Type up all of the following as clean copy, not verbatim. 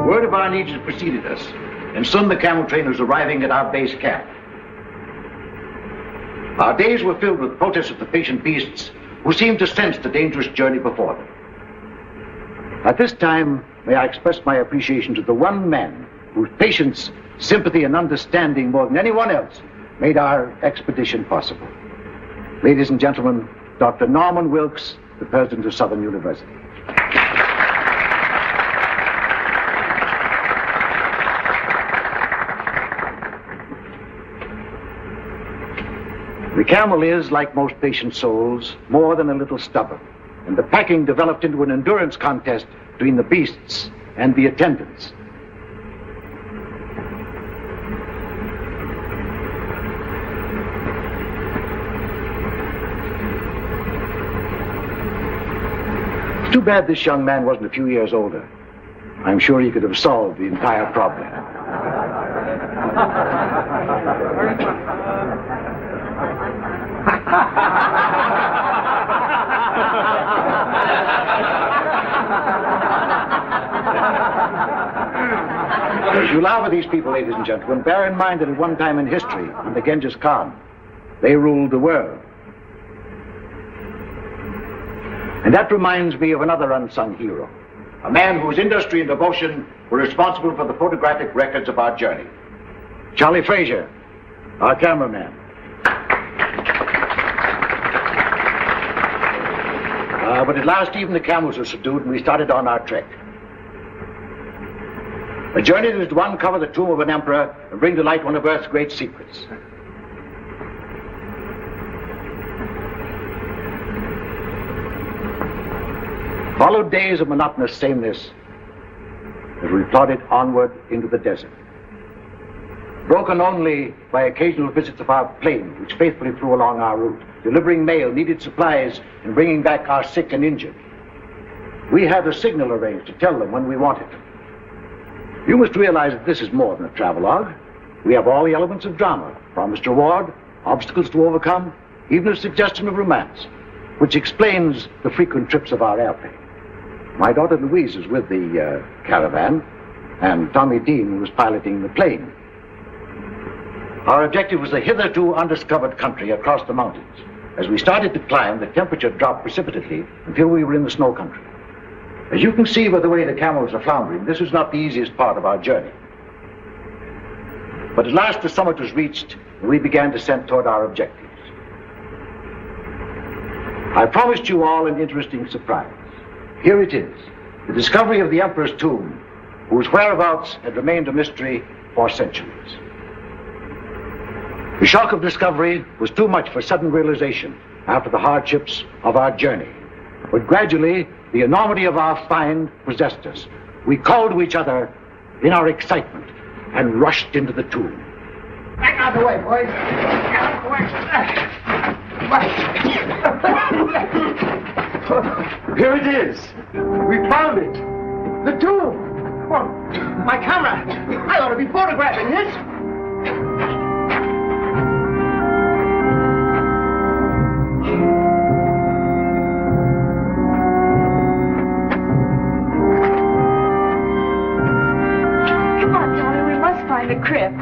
Word of our needs had preceded us, and soon the camel train was arriving at our base camp. Our days were filled with protests of the patient beasts who seemed to sense the dangerous journey before them. At this time, may I express my appreciation to the one man whose patience, sympathy, and understanding more than anyone else made our expedition possible. Ladies and gentlemen, Dr. Norman Wilkes, the president of Southern University. The camel is, like most patient souls, more than a little stubborn, and the packing developed into an endurance contest between the beasts and the attendants. It's too bad this young man wasn't a few years older. I'm sure he could have solved the entire problem. As you laugh at these people, ladies and gentlemen, bear in mind that at one time in history, under Genghis Khan, they ruled the world. And that reminds me of another unsung hero, a man whose industry and devotion were responsible for the photographic records of our journey. Charlie Frazier, our cameraman. But at last even the camels were subdued and we started on our trek. A journey that was to uncover the tomb of an emperor and bring to light one of Earth's great secrets. Followed days of monotonous sameness as we plodded onward into the desert, broken only by occasional visits of our plane, which faithfully flew along our route, delivering mail, needed supplies, and bringing back our sick and injured. We had a signal arranged to tell them when we wanted them. You must realize that this is more than a travelogue. We have all the elements of drama, promised reward, obstacles to overcome, even a suggestion of romance, which explains the frequent trips of our airplane. My daughter Louise is with the caravan, and Tommy Dean was piloting the plane. Our objective was a hitherto undiscovered country across the mountains. As we started to climb, the temperature dropped precipitately until we were in the snow country. As you can see by the way the camels are floundering, this was not the easiest part of our journey. But at last the summit was reached, and we began descent toward our objectives. I promised you all an interesting surprise. Here it is, the discovery of the Emperor's tomb, whose whereabouts had remained a mystery for centuries. The shock of discovery was too much for sudden realization after the hardships of our journey. But gradually, the enormity of our find possessed us. We called to each other in our excitement and rushed into the tomb. Back out of the way, boys. Get out of the way. Here it is. We found it. The tomb. Well, my camera. I ought to be photographing this. The crypt.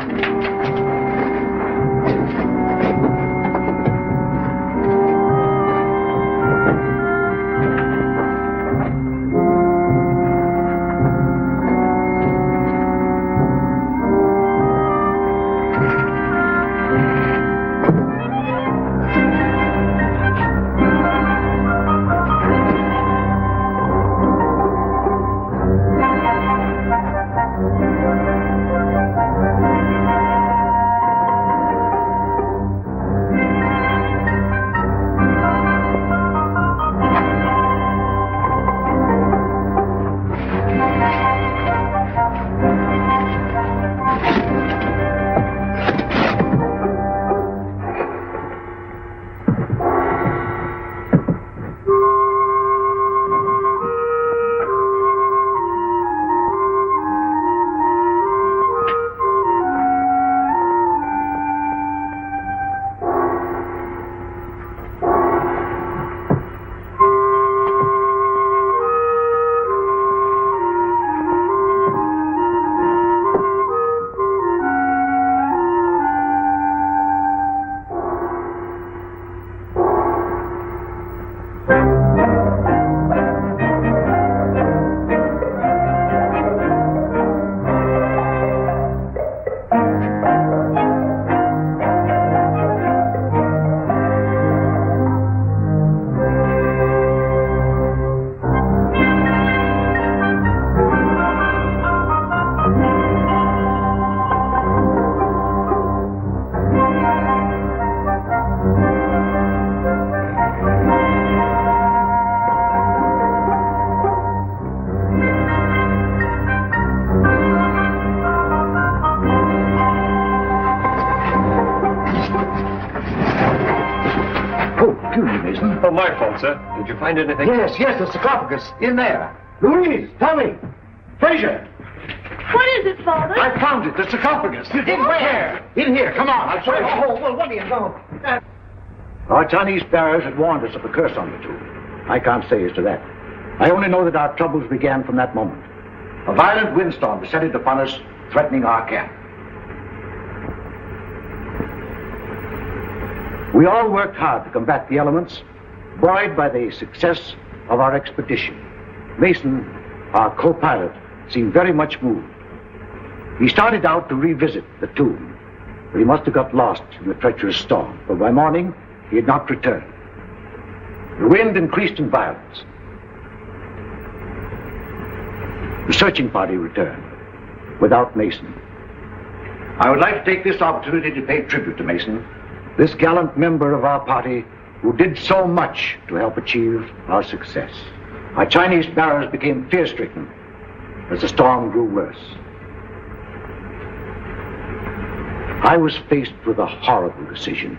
Oh, my fault, sir. Did you find anything? Yes, the sarcophagus. In there. Louise, tell me. Fraser. What is it, Father? I found it, the sarcophagus. In where? In here, come on, I'll show you. Oh, well, what do you know? Our Chinese bearers had warned us of the curse on the tomb. I can't say as to that. I only know that our troubles began from that moment. A violent windstorm descended upon us, threatening our camp. We all worked hard to combat the elements, buoyed by the success of our expedition. Mason, our co-pilot, seemed very much moved. He started out to revisit the tomb, but he must have got lost in the treacherous storm, for by morning he had not returned. The wind increased in violence. The searching party returned, without Mason. I would like to take this opportunity to pay tribute to Mason, this gallant member of our party who did so much to help achieve our success. Our Chinese bearers became fear-stricken as the storm grew worse. I was faced with a horrible decision: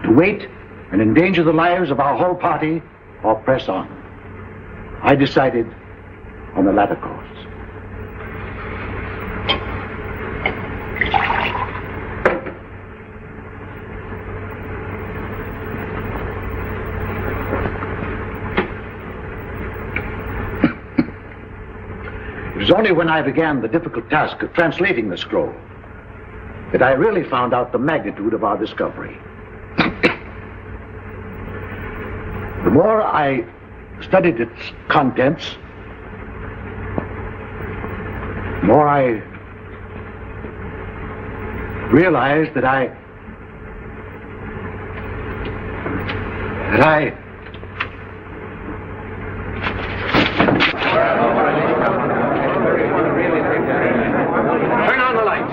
to wait and endanger the lives of our whole party or press on. I decided on the latter course. It was only when I began the difficult task of translating the scroll that I really found out the magnitude of our discovery. The more I studied its contents, the more I realized that I Turn on the lights.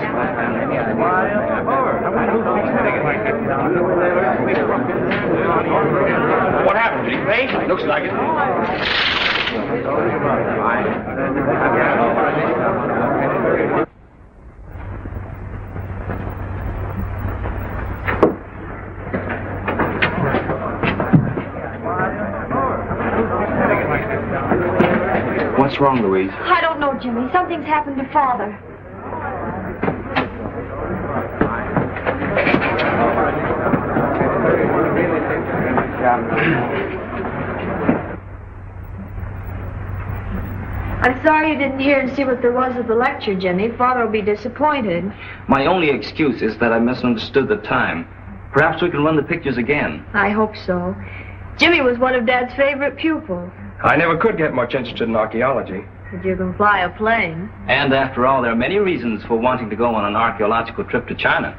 What happened, G? Hey? Looks like it. What's wrong, Louise? I don't know, Jimmy. Something's happened to Father. I'm sorry you didn't hear and see what there was at the lecture, Jimmy. Father will be disappointed. My only excuse is that I misunderstood the time. Perhaps we can run the pictures again. I hope so. Jimmy was one of Dad's favorite pupils. I never could get much interested in archaeology. But you can fly a plane. And after all, there are many reasons for wanting to go on an archaeological trip to China.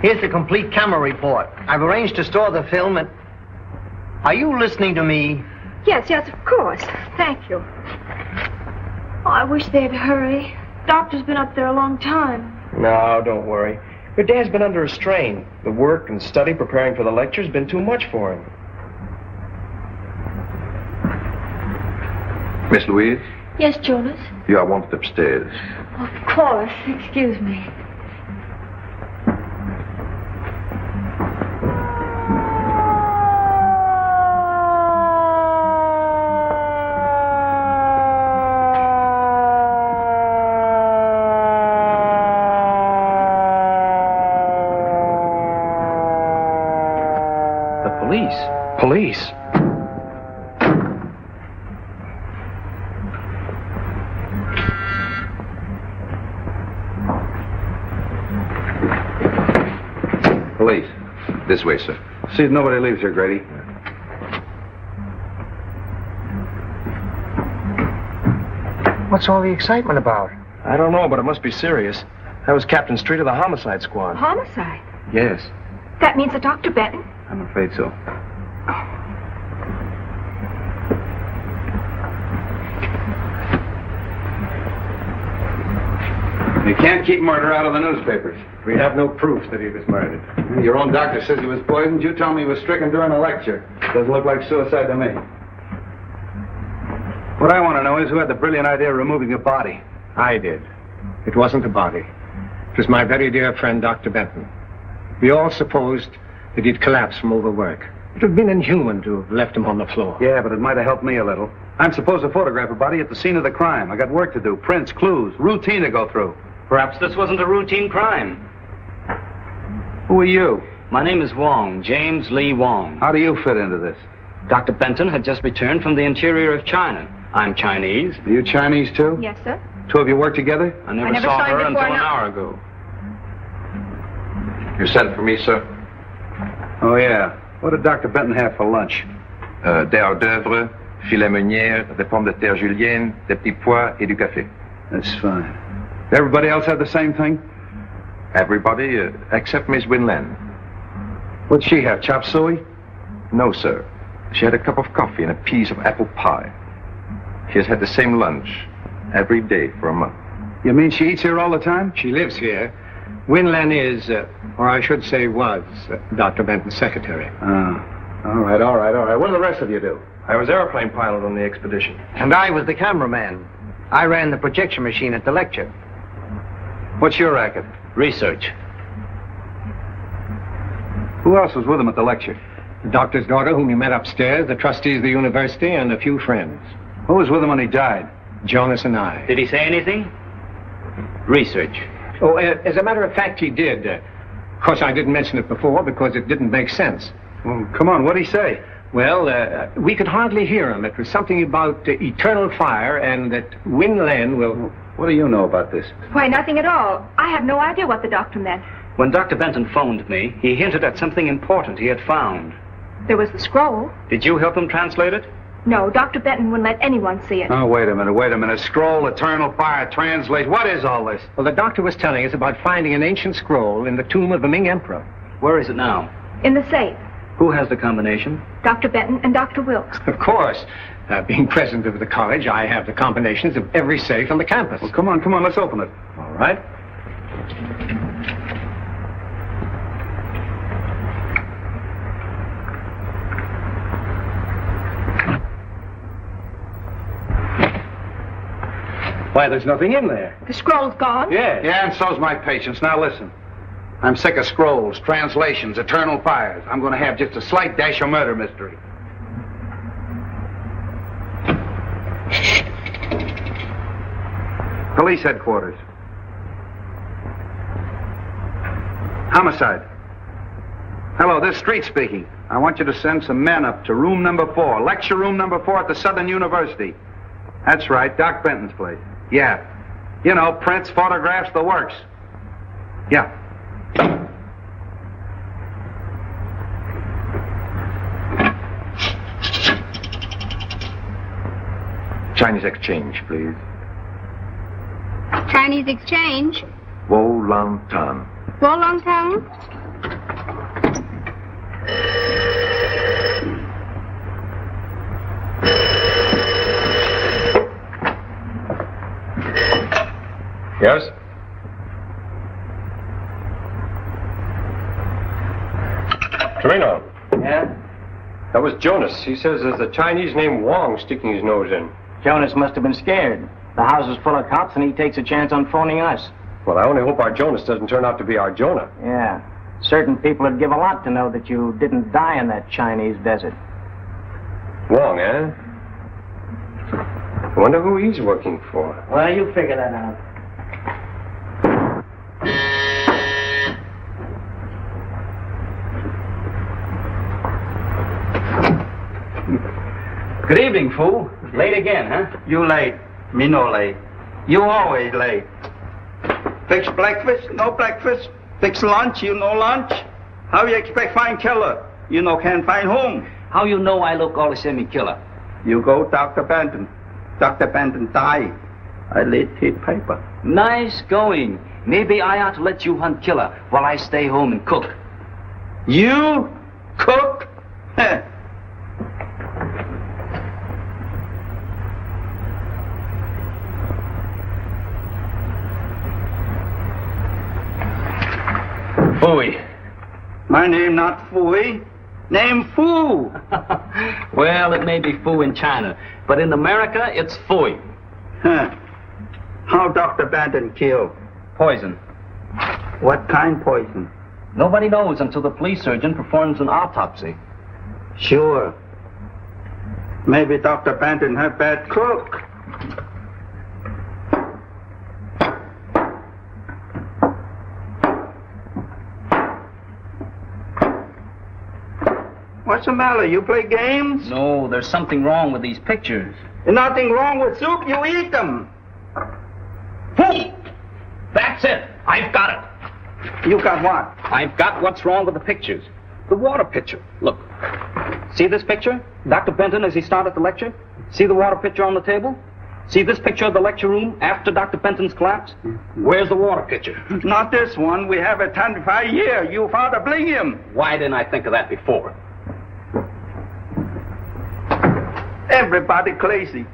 Here's the complete camera report. I've arranged to store the film and... Are you listening to me? Yes, of course. Thank you. Oh, I wish they'd hurry. Doctor's been up there a long time. No, don't worry. Your dad's been under a strain. The work and study preparing for the lecture has been too much for him. Miss Louise, Yes, Jonas? you are wanted upstairs. Of course. Excuse me. Police? Police. This way, sir. See if nobody leaves here, Grady. What's all the excitement about? I don't know, but it must be serious. That was Captain Street of the homicide squad. Homicide? Yes, That means that Dr. Benton? I'm afraid so. You can't keep murder out of the newspapers. We have no proof that he was murdered. Your own doctor says he was poisoned. You tell me he was stricken during a lecture. Doesn't look like suicide to me. What I want to know is who had the brilliant idea of removing a body. I did. It wasn't the body. It was my very dear friend, Dr. Benton. We all supposed that he'd collapsed from overwork. It would have been inhuman to have left him on the floor. Yeah, but it might have helped me a little. I'm supposed to photograph a body at the scene of the crime. I got work to do, prints, clues, routine to go through. Perhaps this wasn't a routine crime. Who are you? My name is Wong, James Lee Wong. How do you fit into this? Dr. Benton had just returned from the interior of China. I'm Chinese. Are you Chinese, too? Yes, sir. Two of you work together? I never saw him her until before an now. hour ago. You sent for me, sir? Oh, yeah. What did Dr. Benton have for lunch? Des hors d'oeuvre, filet meunière, des pommes de terre julienne, des petits pois et du café. That's fine. Everybody else have the same thing? Everybody except Miss Winland. What'd she have, chop suey? No, sir. She had a cup of coffee and a piece of apple pie. She has had the same lunch every day for a month. You mean she eats here all the time? She lives here. Winland is, or I should say was, Dr. Benton's secretary. All right. What do the rest of you do? I was airplane pilot on the expedition. And I was the cameraman. I ran the projection machine at the lecture. What's your racket? Research. Who else was with him at the lecture? The doctor's daughter, whom you met upstairs, the trustees of the university, and a few friends. Who was with him when he died? Jonas and I. Did he say anything? Research. Oh, as a matter of fact, he did. Of course, I didn't mention it before because it didn't make sense. Well, come on, what'd he say? Well, we could hardly hear him. It was something about eternal fire and that Winland will... What do you know about this? Why, nothing at all. I have no idea what the doctor meant. When Dr. Benton phoned me, he hinted at something important he had found. There was the scroll. Did you help him translate it? No, Dr. Benton wouldn't let anyone see it. Oh, wait a minute. Scroll, eternal fire, translate. What is all this? Well, the doctor was telling us about finding an ancient scroll in the tomb of the Ming Emperor. Where is it now? In the safe. Who has the combination? Dr. Benton and Dr. Wilkes. Of course. Being president of the college, I have the combinations of every safe on the campus. Well, come on, let's open it. All right. Why, there's nothing in there. The scroll's gone? Yeah, and so's my patience. Now listen. I'm sick of scrolls, translations, eternal fires. I'm going to have just a slight dash of murder mystery. Police headquarters. Homicide. Hello, this is Street speaking. I want you to send some men up to room number 4, lecture room number 4 at the Southern University. That's right, Doc Benton's place. Yeah. You know, prints, photographs, the works. Yeah. Chinese exchange, please. Chinese exchange? Wolantan. Wolongtown? Yes? Torino. Yeah? That was Jonas. He says there's a Chinese named Wong sticking his nose in. Jonas must have been scared. The house is full of cops, and he takes a chance on phoning us. Well, I only hope our Jonas doesn't turn out to be our Jonah. Yeah. Certain people would give a lot to know that you didn't die in that Chinese desert. Wong, eh? I wonder who he's working for. Well, you figure that out. Good evening, fool. Late again, huh? You late. Me no late. You always late. Fix breakfast, no breakfast. Fix lunch, you no lunch. How you expect find killer? You no can find home. How you know I look all the same killer? You go Dr. Benton. Dr. Benton die. I read his paper. Nice going. Maybe I ought to let you hunt killer while I stay home and cook. You cook? Heh. Fooey. My name not Fooey. Name Foo. Well, it may be Foo in China, but in America, it's Fooey. Huh. How Dr. Benton killed? Poison. What kind poison? Nobody knows until the police surgeon performs an autopsy. Sure. Maybe Dr. Benton had bad cook. What's the matter? You play games? No, there's something wrong with these pictures. There's nothing wrong with soup. You eat them. Fool! That's it. I've got it. You got what? I've got what's wrong with the pictures. The water pitcher. Look. See this picture? Dr. Benton as he started the lecture? See the water pitcher on the table? See this picture of the lecture room after Dr. Benton's collapse? Where's the water pitcher? Not this one. We have a 25 year. You father bring him. Why didn't I think of that before? Everybody crazy.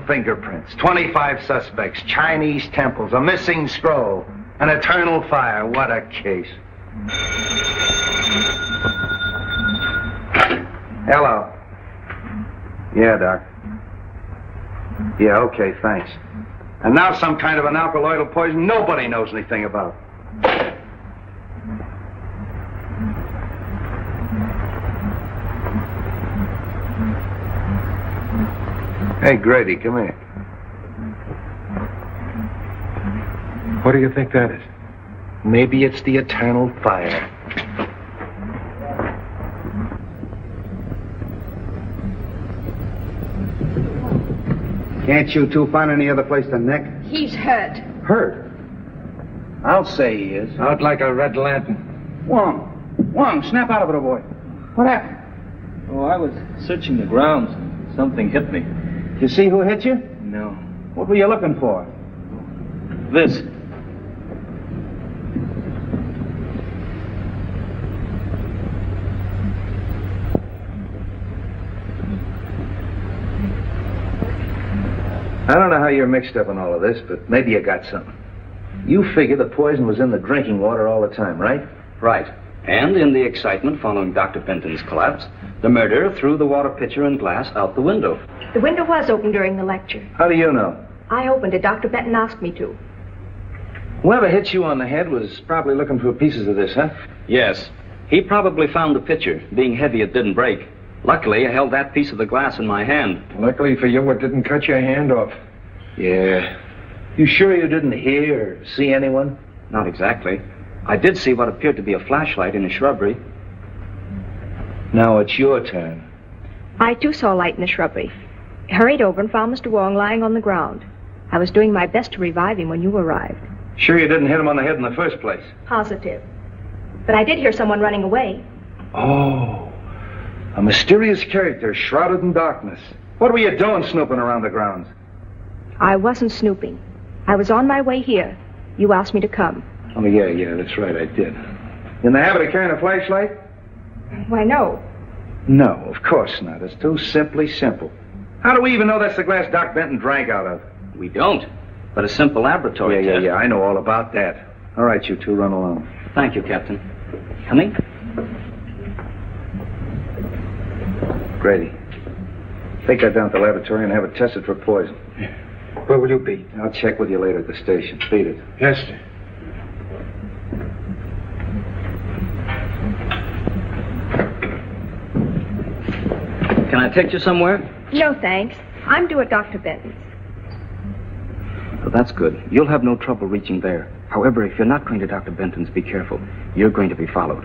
Fingerprints, 25 suspects, Chinese temples, a missing scroll, an eternal fire. What a case. Hello. Yeah, Doc. Yeah, okay, thanks. And now some kind of an alkaloidal poison nobody knows anything about. Hey, Grady, come here. What do you think that is? Maybe it's the eternal fire. Can't you two find any other place to nick? He's hurt. Hurt? I'll say he is. Out like a red lantern. Wong, snap out of it, boy. What happened? Oh, I was searching the grounds. Something hit me. You see who hit you? No. What were you looking for? This. I don't know how you're mixed up in all of this, but maybe you got something. You figure the poison was in the drinking water all the time, right? Right. And in the excitement following Dr. Benton's collapse, the murderer threw the water pitcher and glass out the window. The window was open during the lecture. How do you know? I opened it. Dr. Benton asked me to. Whoever hit you on the head was probably looking for pieces of this, huh? Yes. He probably found the pitcher. Being heavy, it didn't break. Luckily, I held that piece of the glass in my hand. Luckily for you, it didn't cut your hand off. Yeah. You sure you didn't hear or see anyone? Not exactly. I did see what appeared to be a flashlight in a shrubbery. Now it's your turn. I, too, saw light in the shrubbery. Hurried over and found Mr. Wong lying on the ground. I was doing my best to revive him when you arrived. Sure you didn't hit him on the head in the first place? Positive. But I did hear someone running away. Oh. A mysterious character shrouded in darkness. What were you doing snooping around the grounds? I wasn't snooping. I was on my way here. You asked me to come. Oh, yeah, that's right, I did. In the habit of carrying a flashlight? Why, no. No, of course not. It's too simply simple. How do we even know that's the glass Doc Benton drank out of? We don't. But a simple laboratory test. Yeah, I know all about that. All right, you two, run along. Thank you, Captain. Coming? Grady, take that down to the laboratory and have it tested for poison. Where will you be? I'll check with you later at the station. Beat it. Yes, sir. Can I take you somewhere? No, thanks. I'm due at Dr. Benton's. Well, that's good. You'll have no trouble reaching there. However, if you're not going to Dr. Benton's, be careful. You're going to be followed.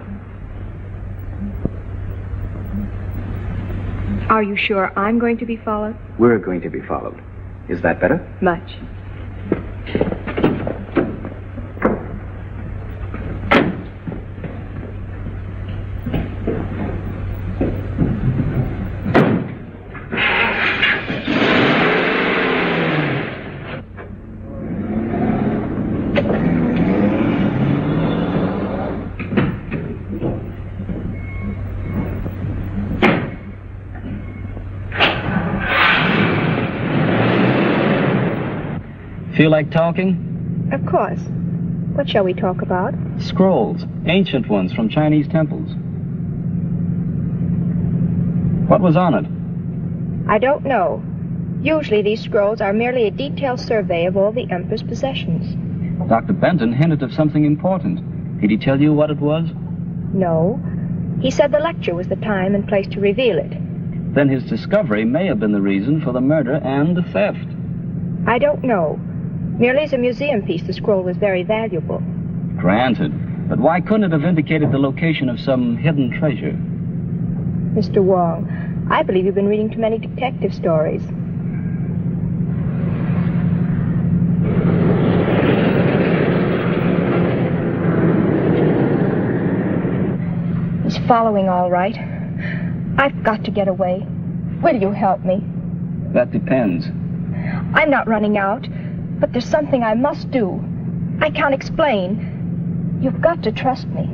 Are you sure I'm going to be followed? We're going to be followed. Is that better? Much. Feel like talking? Of course. What shall we talk about? Scrolls. Ancient ones from Chinese temples. What was on it? I don't know. Usually these scrolls are merely a detailed survey of all the Emperor's possessions. Dr. Benton hinted of something important. Did he tell you what it was? No. He said the lecture was the time and place to reveal it. Then his discovery may have been the reason for the murder and the theft. I don't know. Merely as a museum piece, the scroll was very valuable. Granted. But why couldn't it have indicated the location of some hidden treasure? Mr. Wong, I believe you've been reading too many detective stories. He's following all right. I've got to get away. Will you help me? That depends. I'm not running out. But there's something I must do. I can't explain. You've got to trust me.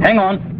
Hang on.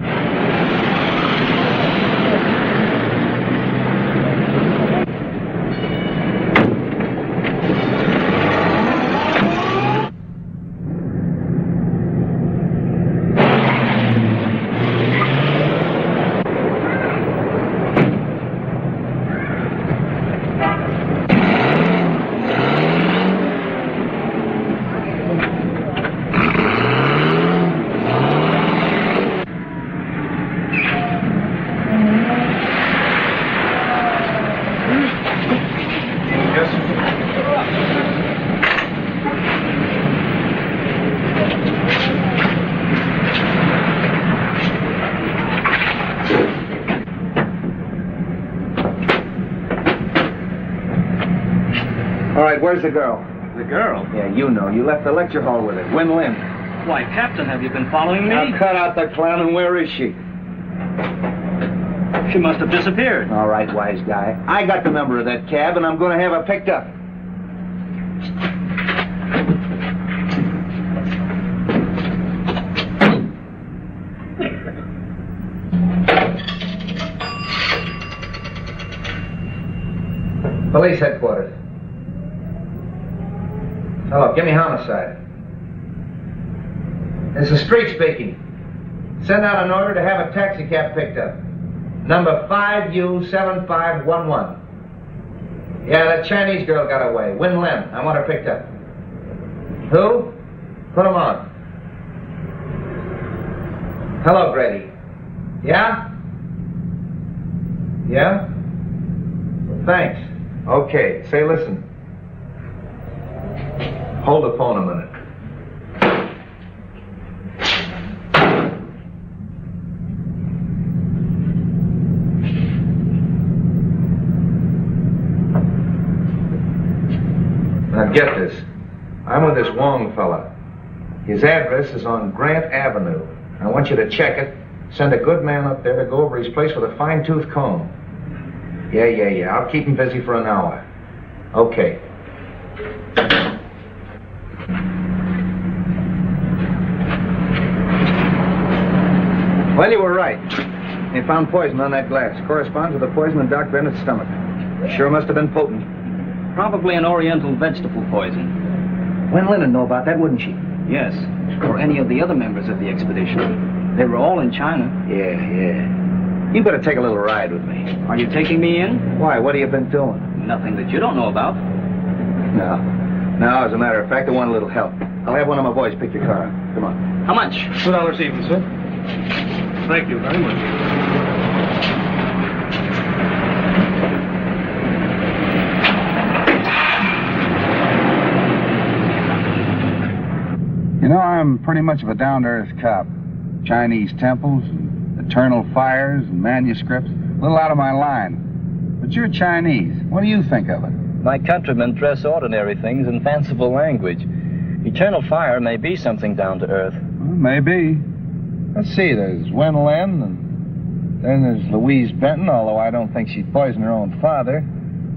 Where's the girl? The girl? Yeah, you know. You left the lecture hall with her. Win Lin. Why, Captain, have you been following me? Now cut out the clown, and where is she? She must have disappeared. All right, wise guy. I got the number of that cab, and I'm going to have her picked up. Police headquarters. Hello, give me homicide. This is Street speaking. Send out an order to have a taxi cab picked up. Number 5U7511. Yeah, that Chinese girl got away. Win Lin. I want her picked up. Who? Put him on. Hello, Grady. Yeah? Yeah? Well, thanks. Okay, say listen. Hold the phone a minute. Now get this. I'm with this Wong fella. His address is on Grant Avenue. I want you to check it. Send a good man up there to go over his place with a fine-tooth comb. Yeah. I'll keep him busy for an hour. Okay. Well, you were right. They found poison on that glass. Corresponds with the poison in Doc Bennett's stomach. Sure must have been potent. Probably an oriental vegetable poison. Wen Lin would know about that, wouldn't she? Yes. Or any of the other members of the expedition. They were all in China. Yeah. You better take a little ride with me. Are you taking me in? Why? What have you been doing? Nothing that you don't know about. No, as a matter of fact, I want a little help. I'll have one of my boys pick your car up. Come on. How much? $2 even, sir. Thank you very much. I'm pretty much of a down-to-earth cop. Chinese temples, and eternal fires, and manuscripts. A little out of my line. But you're Chinese. What do you think of it? My countrymen dress ordinary things in fanciful language. Eternal fire may be something down to earth. Well, maybe. Let's see, there's Wen Lin, and then there's Louise Benton, although I don't think she'd poison her own father.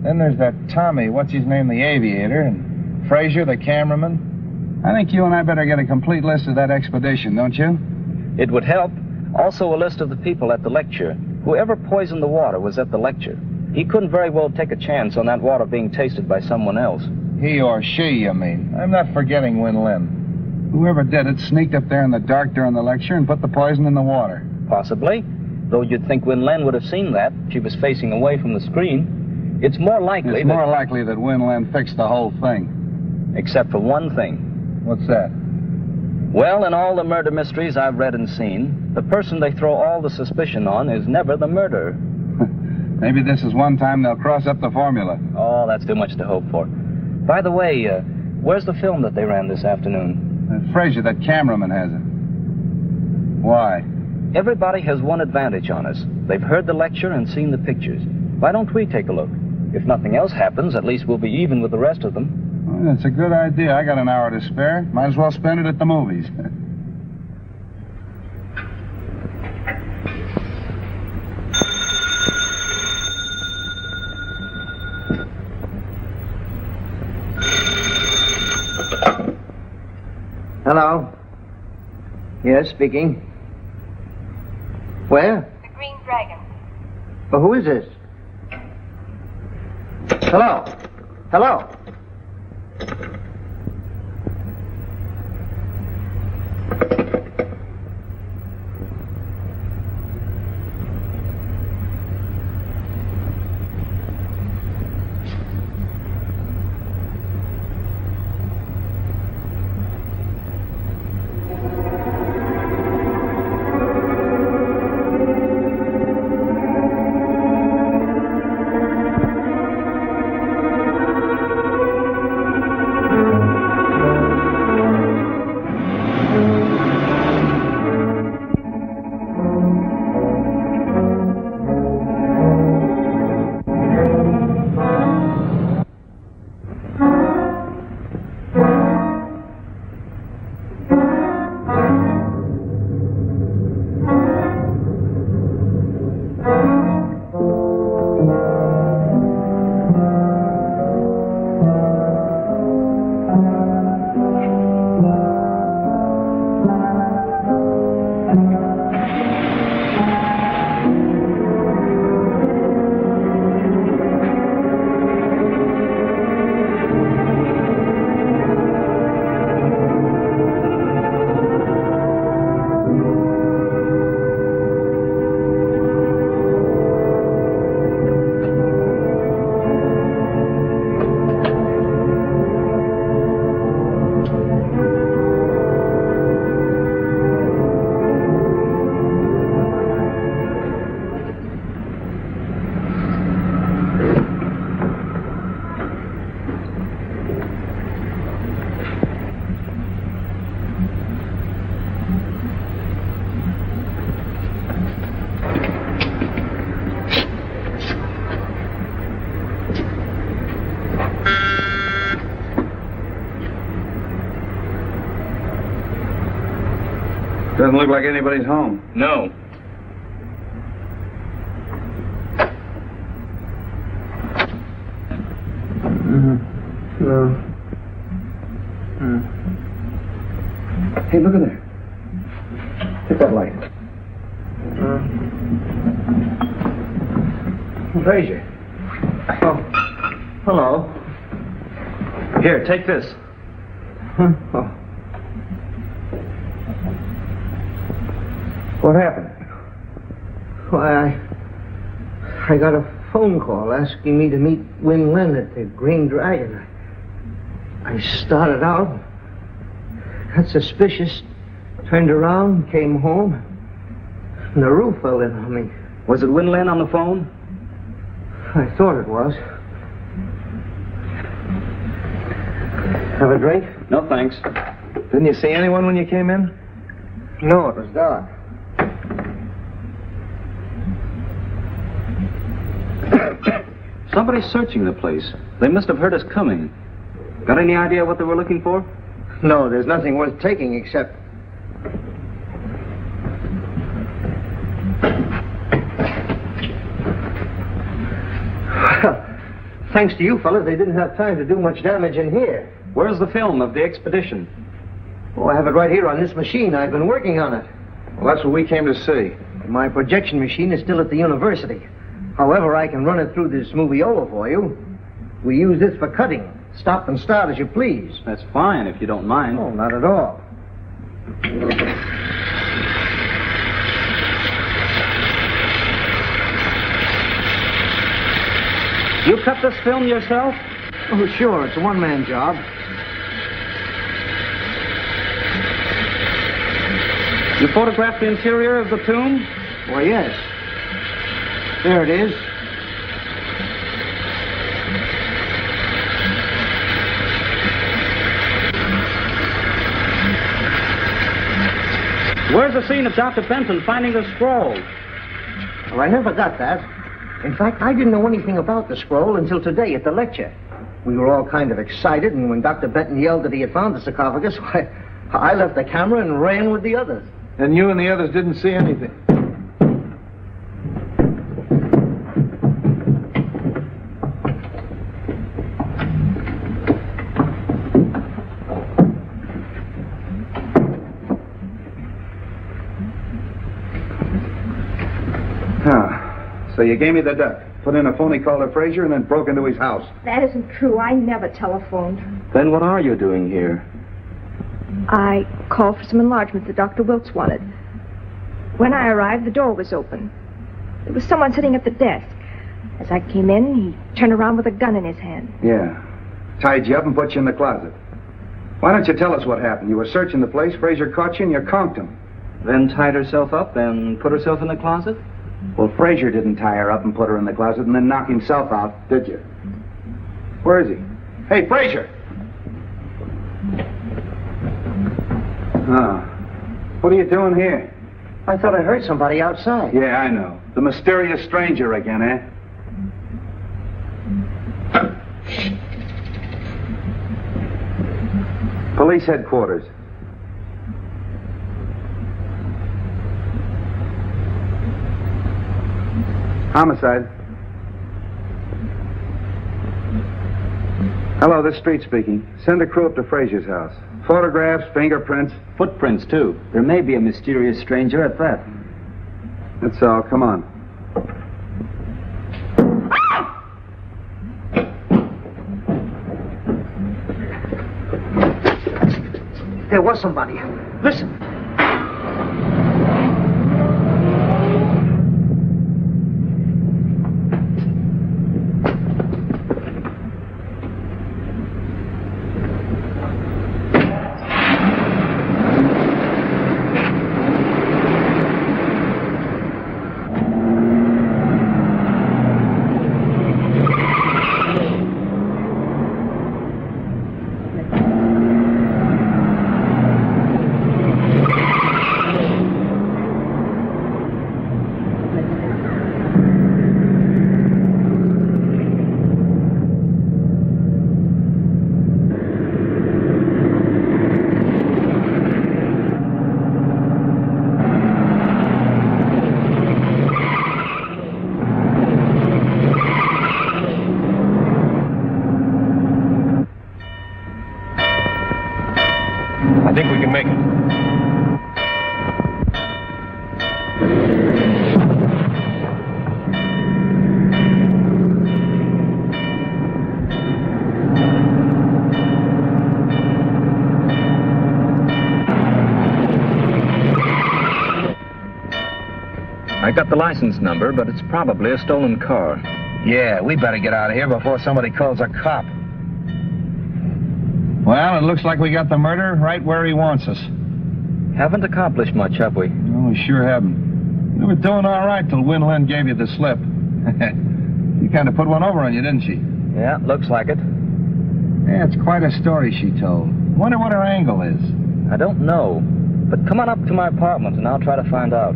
Then there's that Tommy, what's his name, the aviator, and Fraser, the cameraman. I think you and I better get a complete list of that expedition, don't you? It would help. Also a list of the people at the lecture. Whoever poisoned the water was at the lecture. He couldn't very well take a chance on that water being tasted by someone else. He or she, you mean? I'm not forgetting Wen Lin. Whoever did it sneaked up there in the dark during the lecture and put the poison in the water. Possibly. Though you'd think Wen Lin would have seen that. She was facing away from the screen. It's more likely that Wen Lin fixed the whole thing. Except for one thing. What's that? Well, in all the murder mysteries I've read and seen, the person they throw all the suspicion on is never the murderer. Maybe this is one time they'll cross up the formula. Oh, that's too much to hope for. By the way, where's the film that they ran this afternoon? Fraser, that cameraman has it. Why? Everybody has one advantage on us. They've heard the lecture and seen the pictures. Why don't we take a look? If nothing else happens, at least we'll be even with the rest of them. Well, that's a good idea. I got an hour to spare. Might as well spend it at the movies. Hello? Yes, speaking. Where? The Green Dragon. Well, who is this? Hello? Hello? Doesn't look like anybody's home. No. Hey, look at there. Take that light. Fraser. Oh, hello. Here, take this. Oh. What happened? Why, I got a phone call asking me to meet Wen Lin at the Green Dragon. I started out, got suspicious, turned around, came home, and the roof fell in on me. Was it Wen Lin on the phone? I thought it was. Have a drink? No, thanks. Didn't you see anyone when you came in? No, it was dark. Somebody's searching the place. They must have heard us coming. Got any idea what they were looking for? No, there's nothing worth taking except... Well, thanks to you fellas, they didn't have time to do much damage in here. Where's the film of the expedition? Oh, I have it right here on this machine. I've been working on it. Well, that's what we came to see. My projection machine is still at the university. However, I can run it through this moviola for you. We use this for cutting. Stop and start as you please. That's fine, if you don't mind. Oh, not at all. You cut this film yourself? Oh, sure. It's a one-man job. You photographed the interior of the tomb? Why, yes. There it is. Where's the scene of Dr. Benton finding the scroll? Well, I never got that. In fact, I didn't know anything about the scroll until today at the lecture. We were all kind of excited, and when Dr. Benton yelled that he had found the sarcophagus, why, I left the camera and ran with the others. And you and the others didn't see anything? So you gave me the duck, put in a phony call to Frazier, and then broke into his house. That isn't true. I never telephoned. Then what are you doing here? I called for some enlargements that Dr. Wilkes wanted. When I arrived, the door was open. There was someone sitting at the desk. As I came in, he turned around with a gun in his hand. Yeah. Tied you up and put you in the closet. Why don't you tell us what happened? You were searching the place, Frazier caught you, and you conked him. Then tied herself up and put herself in the closet? Well, Frazier didn't tie her up and put her in the closet and then knock himself out, did you? Where is he? Hey, Frazier! What are you doing here? I thought I heard somebody outside. Yeah, I know. The mysterious stranger again, eh? Police headquarters. Homicide. Hello, this is Street speaking. Send a crew up to Frazier's house. Photographs, fingerprints. Footprints, too. There may be a mysterious stranger at that. That's all. Come on. There was somebody. Listen. I think we can make it. I got the license number, but it's probably a stolen car. Yeah, we better get out of here before somebody calls a cop. Well, it looks like we got the murderer right where he wants us. Haven't accomplished much, have we? No, we sure haven't. We were doing all right till Win Lin gave you the slip. You kind of put one over on you, didn't she? Yeah, looks like it. Yeah, it's quite a story she told. Wonder what her angle is. I don't know. But come on up to my apartment and I'll try to find out.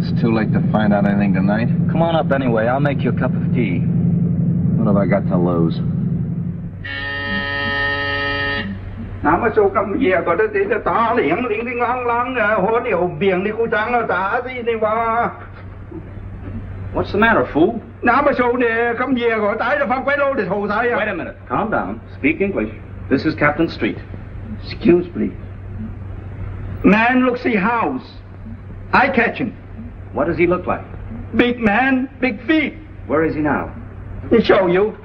It's too late to find out anything tonight. Come on up anyway. I'll make you a cup of tea. What have I got to lose? What's the matter, fool? Wait a minute. Calm down. Speak English. This is Captain Street. Excuse please. Man looks see house. I catch him. What does he look like? Big man, big feet. Where is he now? He show you.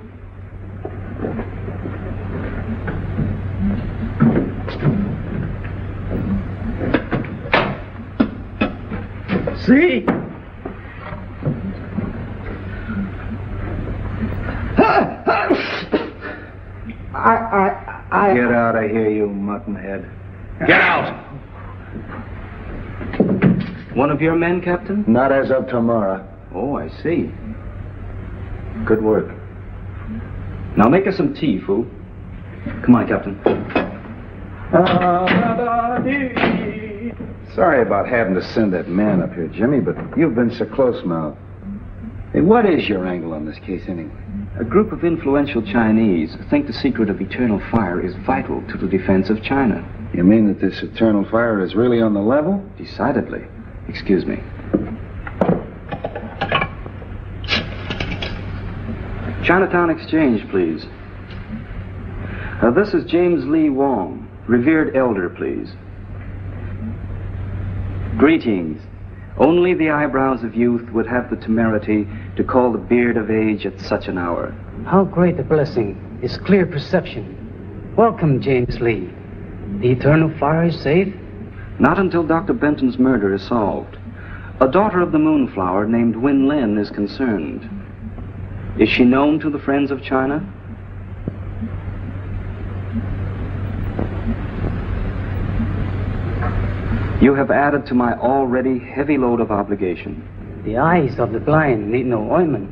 See? I Get out of here, you muttonhead. Get out! One of your men, Captain? Not as of tomorrow. Oh, I see. Good work. Now make us some tea, fool. Come on, Captain. Sorry about having to send that man up here, Jimmy, but you've been so close now. Hey, what is your angle on this case, anyway? A group of influential Chinese think the secret of eternal fire is vital to the defense of China. You mean that this eternal fire is really on the level? Decidedly. Excuse me. Chinatown Exchange, please. This is James Lee Wong. Revered elder, please. Greetings. Only the eyebrows of youth would have the temerity to call the beard of age at such an hour. How great a blessing is clear perception. Welcome, James Lee. The eternal fire is safe? Not until Dr. Benton's murder is solved. A daughter of the Moonflower named Win Lin is concerned. Is she known to the friends of China? You have added to my already heavy load of obligation. The eyes of the blind need no ointment.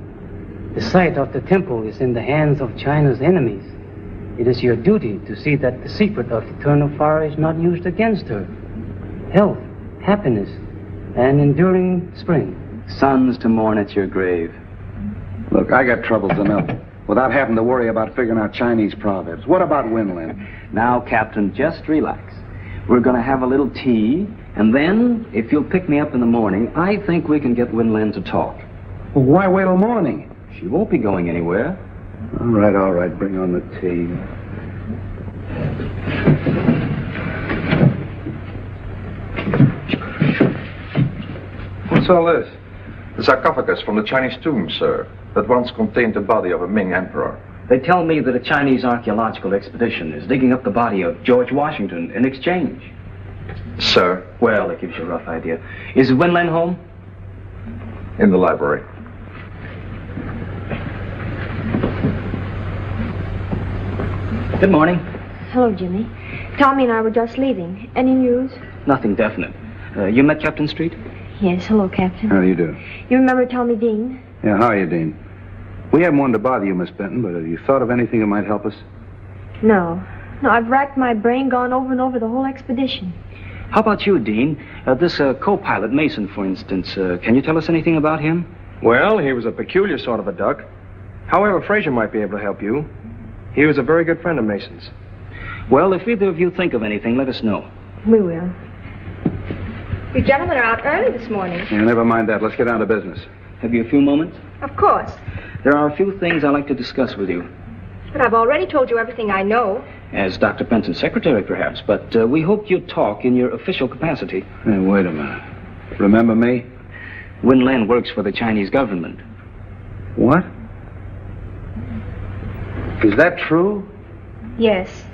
The sight of the temple is in the hands of China's enemies. It is your duty to see that the secret of eternal fire is not used against her. Health, happiness, and enduring spring. Sons to mourn at your grave. Look, I got troubles enough without having to worry about figuring out Chinese proverbs. What about Winland? Now, Captain, just relax. We're going to have a little tea, and then, if you'll pick me up in the morning, I think we can get Winland to talk. Well, why wait till morning? She won't be going anywhere. All right. Bring on the tea. What's all this? The sarcophagus from the Chinese tomb, sir, that once contained the body of a Ming emperor. They tell me that a Chinese archaeological expedition is digging up the body of George Washington in exchange. Sir? Well, that gives you a rough idea. Is Winland home? In the library. Good morning. Hello, Jimmy. Tommy and I were just leaving. Any news? Nothing definite. You met Captain Street? Yes, hello, Captain. How do you do? You remember Tommy Dean? Yeah, how are you, Dean? We haven't wanted to bother you, Miss Benton, but have you thought of anything that might help us? No, I've racked my brain, gone over and over the whole expedition. How about you, Dean? This co-pilot, Mason, for instance. Can you tell us anything about him? Well, he was a peculiar sort of a duck. However, Fraser might be able to help you. He was a very good friend of Mason's. Well, if either of you think of anything, let us know. We will. You gentlemen are out early this morning. Yeah, never mind that. Let's get down to business. Have you a few moments? Of course. There are a few things I'd like to discuss with you. But I've already told you everything I know. As Dr. Benton's secretary, perhaps, but we hoped you'd talk in your official capacity. Hey, wait a minute. Remember me? Winland works for the Chinese government. What? Is that true? Yes.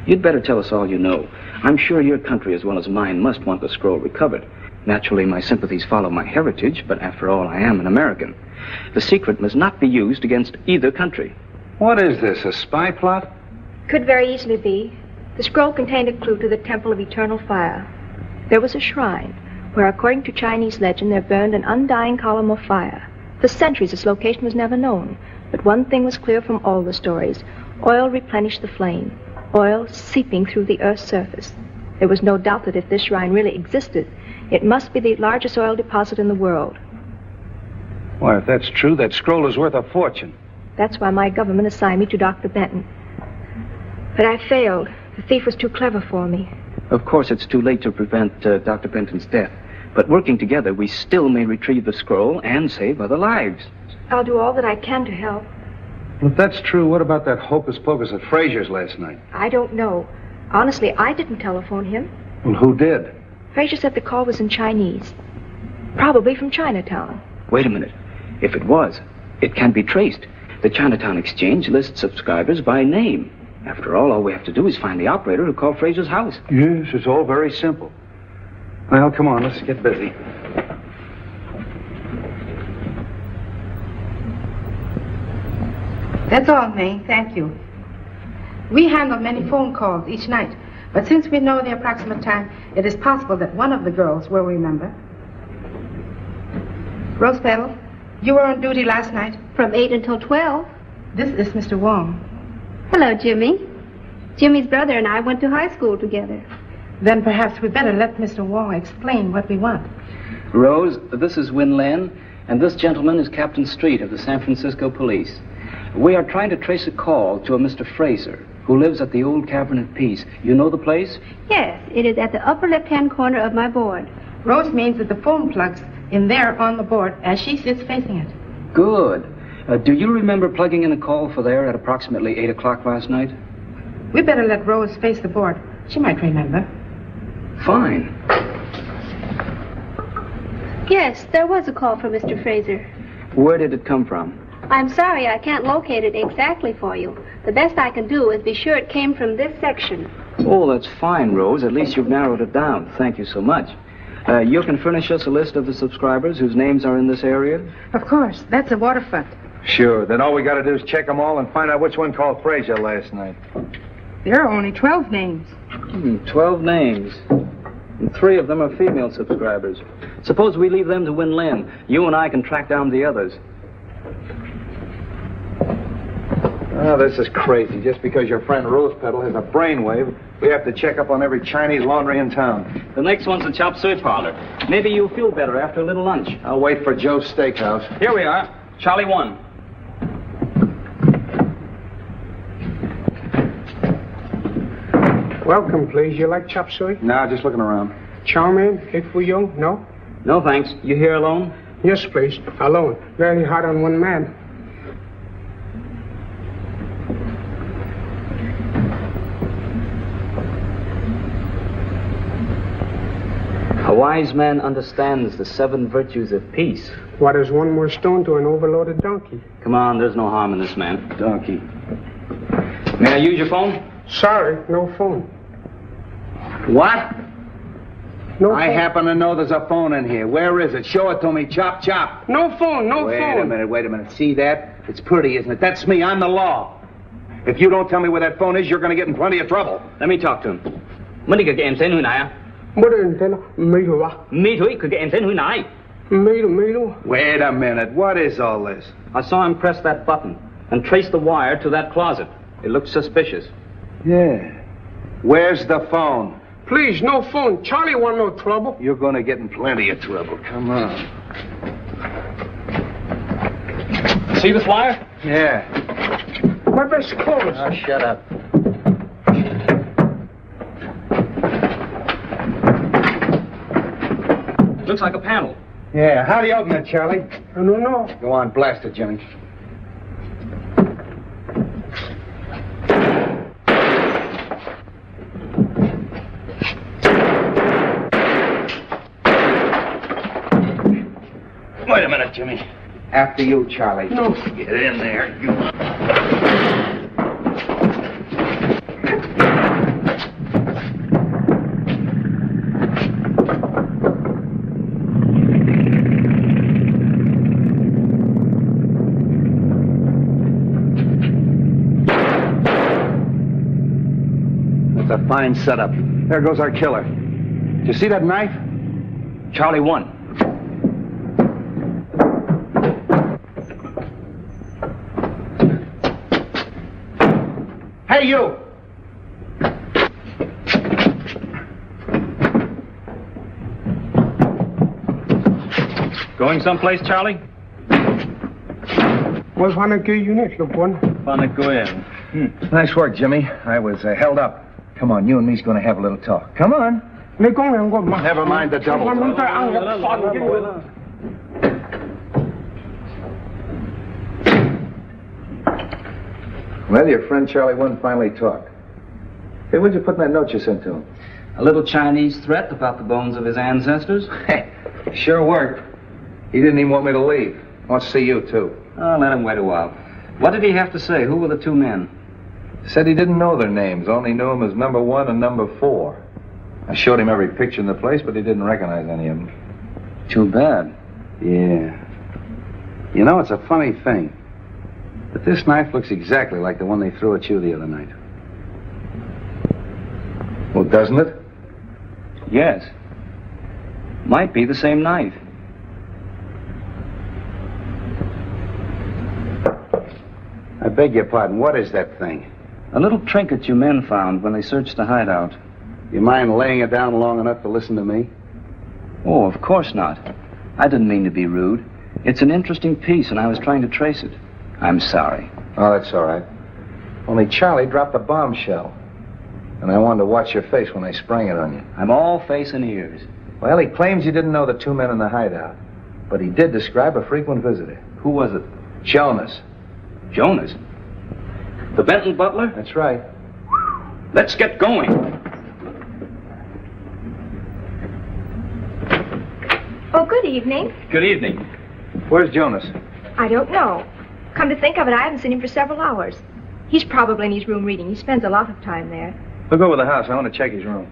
You'd better tell us all you know. I'm sure your country, as well as mine, must want the scroll recovered. Naturally, my sympathies follow my heritage, but after all, I am an American. The secret must not be used against either country. What is this, a spy plot? Could very easily be. The scroll contained a clue to the Temple of Eternal Fire. There was a shrine where, according to Chinese legend, there burned an undying column of fire. For centuries, its location was never known. But one thing was clear from all the stories. Oil replenished the flame. Oil seeping through the Earth's surface. There was no doubt that if this shrine really existed, it must be the largest oil deposit in the world. Why, if that's true, that scroll is worth a fortune. That's why my government assigned me to Dr. Benton. But I failed. The thief was too clever for me. Of course, it's too late to prevent Dr. Benton's death. But working together, we still may retrieve the scroll and save other lives. I'll do all that I can to help. If that's true, what about that hocus pocus at Frazier's last night? I don't know. Honestly, I didn't telephone him. Well, who did? Frazier said the call was in Chinese. Probably from Chinatown. Wait a minute. If it was, it can be traced. The Chinatown Exchange lists subscribers by name. After all we have to do is find the operator who called Frazier's house. Yes, it's all very simple. Well, come on, let's get busy. That's all, May. Thank you. We handle many phone calls each night, but since we know the approximate time, it is possible that one of the girls will remember. Rose Petal, you were on duty last night. From 8 until 12. This is Mr. Wong. Hello, Jimmy. Jimmy's brother and I went to high school together. Then perhaps we better let Mr. Wong explain what we want. Rose, this is Win Len, and this gentleman is Captain Street of the San Francisco Police. We are trying to trace a call to a Mr. Fraser, who lives at the old Cavern of Peace. You know the place? Yes, it is at the upper left-hand corner of my board. Rose means that the phone plug's in there on the board as she sits facing it. Good. Do you remember plugging in a call for there at approximately 8 o'clock last night? We better let Rose face the board. She might remember. Fine. Yes, there was a call from Mr. Fraser. Where did it come from? I'm sorry I can't locate it exactly for you. The best I can do is be sure it came from this section. Oh, that's fine, Rose. At least you've narrowed it down. Thank you so much. You can furnish us a list of the subscribers whose names are in this area? Of course. That's a waterfront. Sure. Then all we got to do is check them all and find out which one called Frazier last night. There are only 12 names. 12 names. And 3 of them are female subscribers. Suppose we leave them to Win Len. You and I can track down the others. Oh, this is crazy. Just because your friend Rose Petal has a brainwave, we have to check up on every Chinese laundry in town. The next one's the chop suey parlor. Maybe you'll feel better after a little lunch. I'll wait for Joe's Steakhouse. Here we are. Charlie 1. Welcome, please. You like chop suey? No, just looking around. Chow mein, egg foo young? No? No, thanks. You here alone? Yes, please. Alone. Very hard on one man. A wise man understands the 7 virtues of peace. What is one more stone to an overloaded donkey? Come on, there's no harm in this, man. Donkey. May I use your phone? Sorry, no phone. What? No I phone. happen to know there's a phone in here. Where is it? Show it to me. Chop, chop. No phone, no phone. Wait a minute. See that? It's pretty, isn't it? That's me. I'm the law. If you don't tell me where that phone is, you're going to get in plenty of trouble. Let me talk to him. What are you going to say? Wait a minute. What is all this? I saw him press that button and trace the wire to that closet. It looked suspicious. Yeah. Where's the phone? Please, no phone. Charlie want no trouble. You're going to get in plenty of trouble. Come on. See this wire? Yeah. My best clothes. Oh, shut up. Looks like a panel. Yeah. How do you open it, Charlie? I don't know. Go on, blast it, Jimmy. Wait a minute, Jimmy. After you, Charlie. No. Get in there, you. That's a fine setup. There goes our killer. Did you see that knife? Charlie 1. Hey, you! Going someplace, Charlie? Was one of you unit, look one. Panagoyan. Nice work, Jimmy. I was held up. Come on, you and me's going to have a little talk. Come on. Never mind the double. Well, your friend Charlie wouldn't finally talk. Hey, what'd you put in that note you sent to him? A little Chinese threat about the bones of his ancestors. Sure worked. He didn't even want me to leave. Wants to see you, too. Oh, let him wait a while. What did he have to say? Who were the two men? Said he didn't know their names, only knew them as number 1 and number 4. I showed him every picture in the place, but he didn't recognize any of them. Too bad. Yeah. You know, it's a funny thing. But this knife looks exactly like the one they threw at you the other night. Well, doesn't it? Yes. Might be the same knife. I beg your pardon. What is that thing? A little trinket you men found when they searched the hideout. You mind laying it down long enough to listen to me? Oh, of course not. I didn't mean to be rude. It's an interesting piece, and I was trying to trace it. I'm sorry. Oh, that's all right. Only Charlie dropped a bombshell. And I wanted to watch your face when I sprang it on you. I'm all face and ears. Well, he claims you didn't know the two men in the hideout. But he did describe a frequent visitor. Who was it? Jonas. Jonas? The Benton butler? That's right. Let's get going. Oh, good evening. Good evening. Where's Jonas? I don't know. Come to think of it, I haven't seen him for several hours. He's probably in his room reading. He spends a lot of time there. Look over the house. I want to check his room.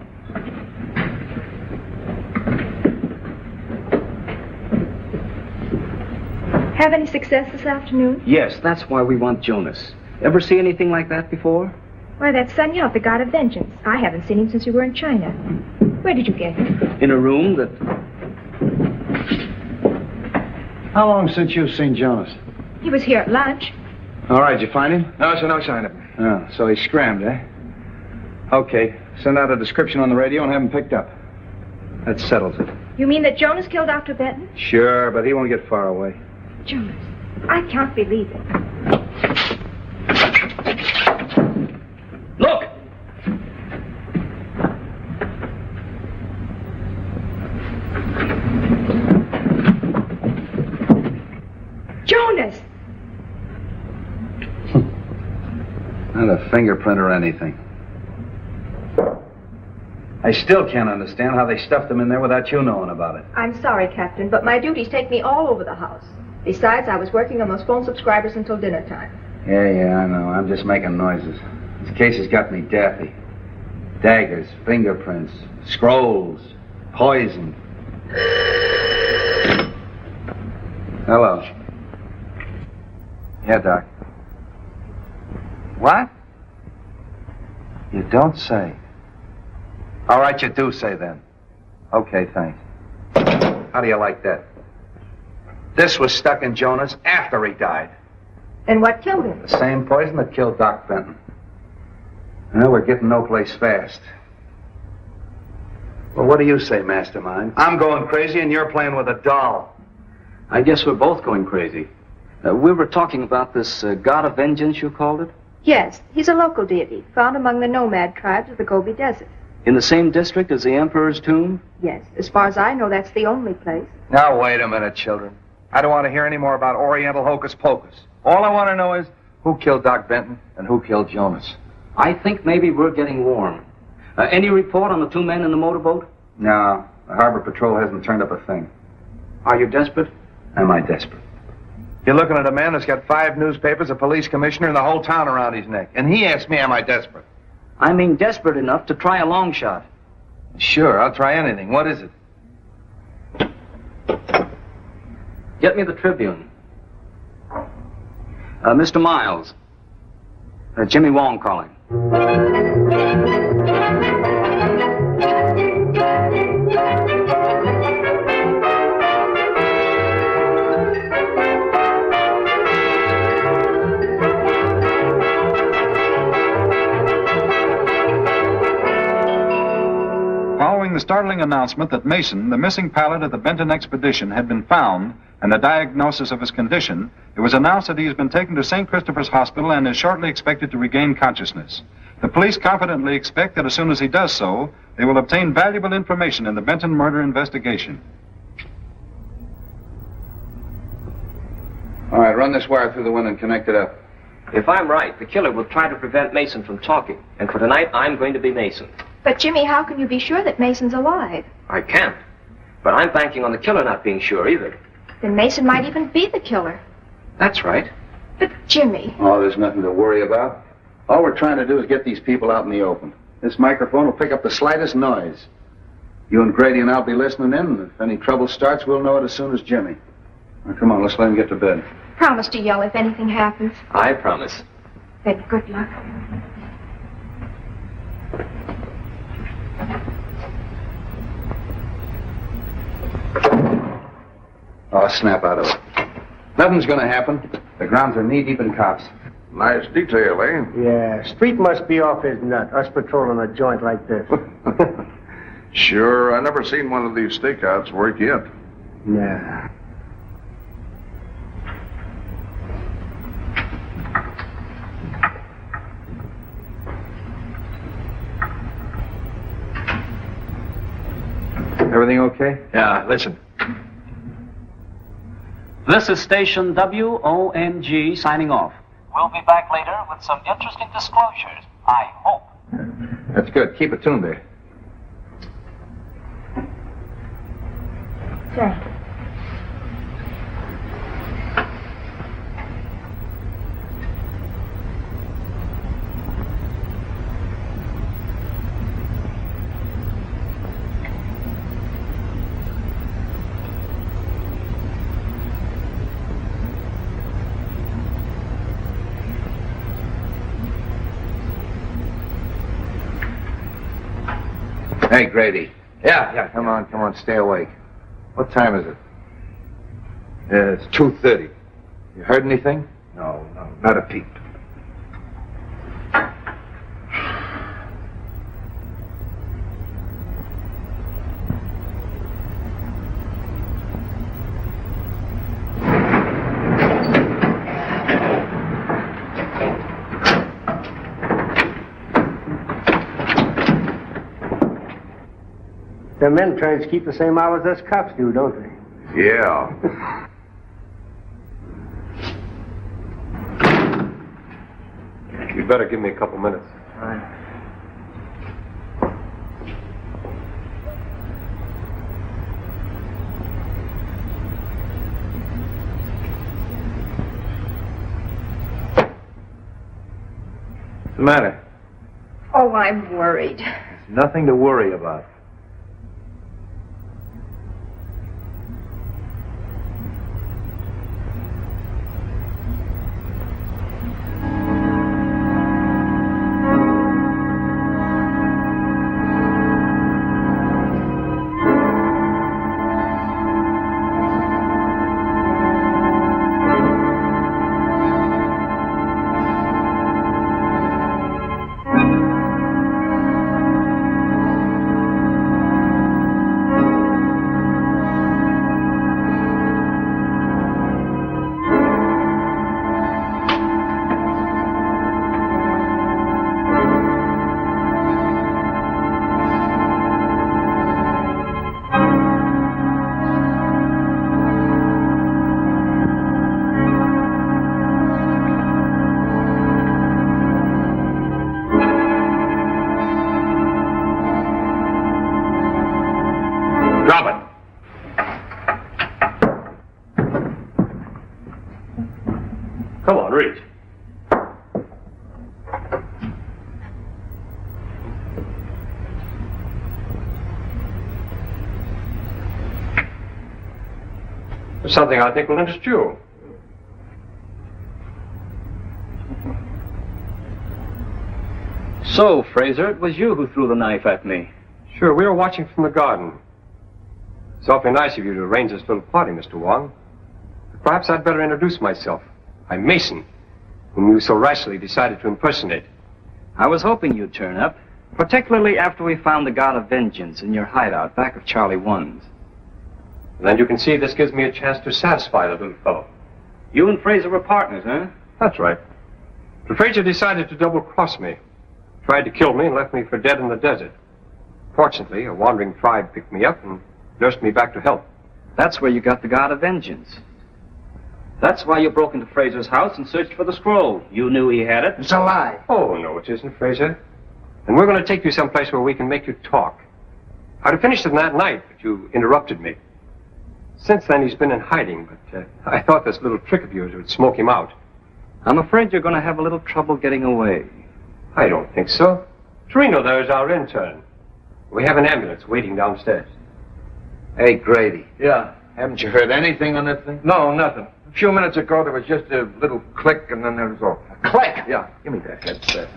Have any success this afternoon? Yes, that's why we want Jonas. Ever see anything like that before? Why, that's Sun Yat, the god of vengeance. I haven't seen him since you were in China. Where did you get him? In a room that... How long since you've seen Jonas? He was here at lunch. All right, did you find him? No, sir, no sign of him. Oh, so he scrammed, eh? Okay, send out a description on the radio and have him picked up. That settles it. You mean that Jonas killed Dr. Benton? Sure, but he won't get far away. Jonas, I can't believe it. Look! Jonas! Not a fingerprint or anything. I still can't understand how they stuffed him in there without you knowing about it. I'm sorry, Captain, but my duties take me all over the house. Besides, I was working on those phone subscribers until dinner time. Yeah, I know. I'm just making noises. This case has got me daffy. Daggers, fingerprints, scrolls, poison. Hello. Yeah, Doc. What? You don't say. All right, you do say then. Okay, thanks. How do you like that? This was stuck in Jonas after he died. And what killed him? The same poison that killed Doc Benton. Well, we're getting no place fast. Well, what do you say, Mastermind? I'm going crazy and you're playing with a doll. I guess we're both going crazy. We were talking about this god of vengeance, you called it? Yes, he's a local deity, found among the nomad tribes of the Gobi Desert. In the same district as the Emperor's tomb? Yes, as far as I know, that's the only place. Now, wait a minute, children. I don't want to hear any more about Oriental hocus pocus. All I want to know is who killed Doc Benton and who killed Jonas. I think maybe we're getting warm. Any report on the two men in the motorboat? No, the Harbor Patrol hasn't turned up a thing. Are you desperate? Am I desperate? You're looking at a man that's got 5 newspapers, a police commissioner, and the whole town around his neck. And he asked me, am I desperate? I mean desperate enough to try a long shot. Sure, I'll try anything. What is it? Get me the Tribune. Mr. Miles. Jimmy Wong calling. Following the startling announcement that Mason, the missing pilot of the Benton expedition, had been found and the diagnosis of his condition, it was announced that he has been taken to St. Christopher's Hospital and is shortly expected to regain consciousness. The police confidently expect that as soon as he does so, they will obtain valuable information in the Benton murder investigation. All right, run this wire through the window and connect it up. If I'm right, the killer will try to prevent Mason from talking. And for tonight, I'm going to be Mason. But, Jimmy, how can you be sure that Mason's alive? I can't. But I'm banking on the killer not being sure either. Then Mason might even be the killer. That's right. But, Jimmy... Oh, there's nothing to worry about. All we're trying to do is get these people out in the open. This microphone will pick up the slightest noise. You and Grady and I'll be listening in, and if any trouble starts, we'll know it as soon as Jimmy. Now, come on, let's let him get to bed. Promise to yell if anything happens. I promise. Then good luck. Oh, snap out of it. Nothing's gonna happen. The grounds are knee-deep in cops. Nice detail, eh? Yeah, Street must be off his nut, us patrolling a joint like this. Sure, I never seen one of these stakeouts work yet. Yeah. Everything okay? Yeah, listen. This is station WONG signing off. We'll be back later with some interesting disclosures, I hope. That's good. Keep it tuned there. Sir. Hey, Grady. Yeah. Come on, stay awake. What time is it? It's 2:30. You heard anything? No, not a peep. The men trains keep the same hours as cops do, don't they? Yeah. You'd better give me a couple minutes. All right. What's the matter? Oh, I'm worried. There's nothing to worry about. Something I think will interest you. So, Fraser, it was you who threw the knife at me. Sure, we were watching from the garden. It's awfully nice of you to arrange this little party, Mr. Wong. Perhaps I'd better introduce myself. I'm Mason, whom you so rashly decided to impersonate. I was hoping you'd turn up. Particularly after we found the God of Vengeance in your hideout back of Charlie 1's. Then you can see this gives me a chance to satisfy the little fellow. You and Fraser were partners, huh? That's right. But Fraser decided to double-cross me. Tried to kill me and left me for dead in the desert. Fortunately, a wandering tribe picked me up and nursed me back to health. That's where you got the God of Vengeance. That's why you broke into Fraser's house and searched for the scroll. You knew he had it. It's a lie. Oh, no, it isn't, Fraser. And we're going to take you someplace where we can make you talk. I'd have finished it that night, but you interrupted me. Since then, he's been in hiding, but I thought this little trick of yours would smoke him out. I'm afraid you're going to have a little trouble getting away. I don't think so. Torino there is our intern. We have an ambulance waiting downstairs. Hey, Grady. Yeah. Haven't you heard anything on that thing? No, nothing. A few minutes ago, there was just a little click, and then there was all. A click? Yeah, give me that headset.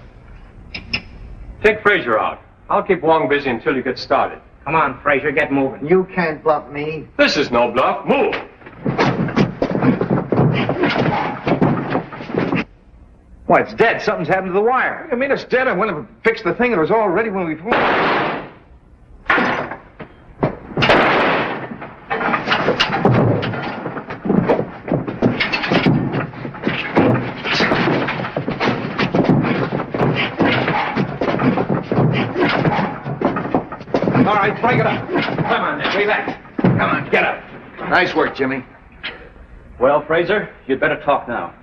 Take Fraser out. I'll keep Wong busy until you get started. Come on, Fraser, get moving. You can't bluff me. This is no bluff. Move! Why, it's dead. Something's happened to the wire. I mean, it's dead. I went and fixed the thing. It was all ready when we... All right, break it up. Come on, now, relax. Come on, get up. Nice work, Jimmy. Well, Fraser, you'd better talk now.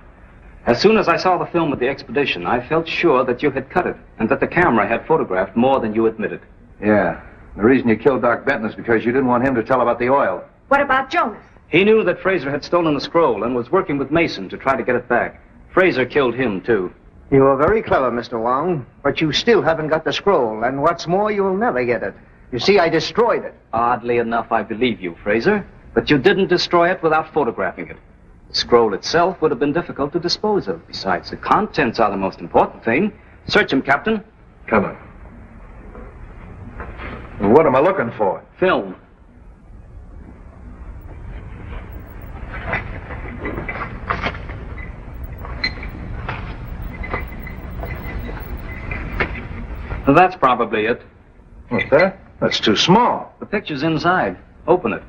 As soon as I saw the film of the expedition, I felt sure that you had cut it, and that the camera had photographed more than you admitted. Yeah. The reason you killed Doc Benton is because you didn't want him to tell about the oil. What about Jonas? He knew that Fraser had stolen the scroll and was working with Mason to try to get it back. Fraser killed him, too. You are very clever, Mr. Wong, but you still haven't got the scroll, and what's more, you'll never get it. You see, I destroyed it. Oddly enough, I believe you, Fraser, but you didn't destroy it without photographing it. The scroll itself would have been difficult to dispose of. Besides, the contents are the most important thing. Search him, Captain. Come on. Well, what am I looking for? Film. Well, that's probably it. What's that? That's too small. The picture's inside. Open it.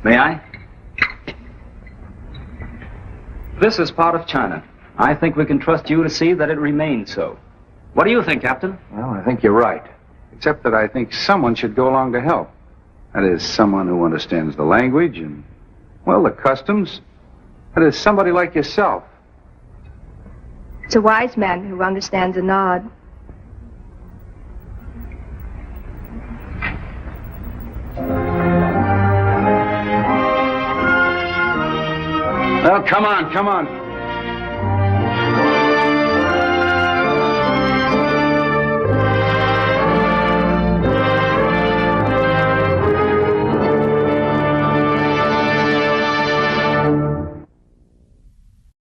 May I? This is part of China. I think we can trust you to see that it remains so. What do you think, Captain? Well, I think you're right. Except that I think someone should go along to help. That is, someone who understands the language and, well, the customs. That is, somebody like yourself. It's a wise man who understands a nod. Well, come on, come on.